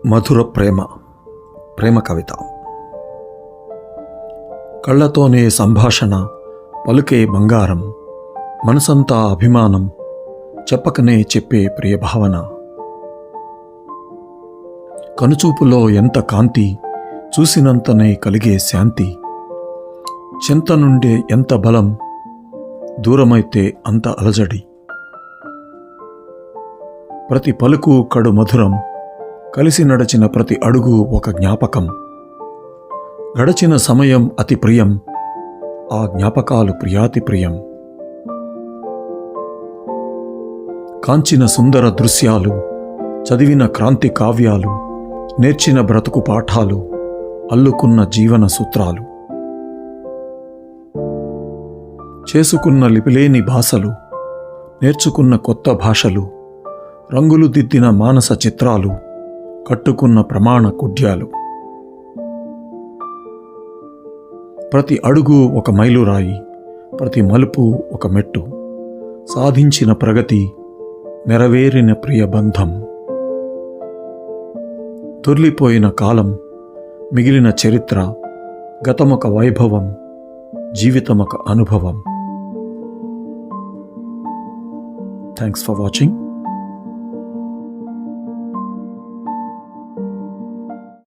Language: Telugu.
మధుర ప్రేమ కవిత. కళ్ళతోనే సంభాషణ, పలుకే బంగారం, మనసంతా అభిమానం, చెప్పకనే చెప్పే ప్రియ భావన. కనుచూపులో ఎంత కాంతి, చూసినంతనే కలిగే శాంతి, చెంత నుండే ఎంత బలం, దూరమైతే అంత అలజడి. ప్రతి పలుకు కడు మధురం, కలిసి నడచిన ప్రతి అడుగు ఒక జ్ఞాపకం. గడచిన సమయం అతి ప్రియం, ఆ జ్ఞాపకాలు ప్రియాతి ప్రియం. కాంచిన సుందర దృశ్యాలు, చదివిన క్రాంతి కావ్యాలు, నేర్చిన బ్రతుకు పాఠాలు, అల్లుకున్న జీవన సూత్రాలు. చేసుకున్న లిపిలేని భాషలు, నేర్చుకున్న కొత్త భాషలు, రంగులు దిద్దిన మానస చిత్రాలు, కట్టుకున్న ప్రమాణ కుడ్యాలు. ప్రతి అడుగు ఒక మైలురాయి, ప్రతి మలుపు ఒక మెట్టు, సాధించిన ప్రగతి, నెరవేరిన ప్రియ బంధం. దొర్లిపోయిన కాలం, మిగిలిన చరిత్ర, గతమొక వైభవం, జీవితమొక అనుభవం. Thanks for watching.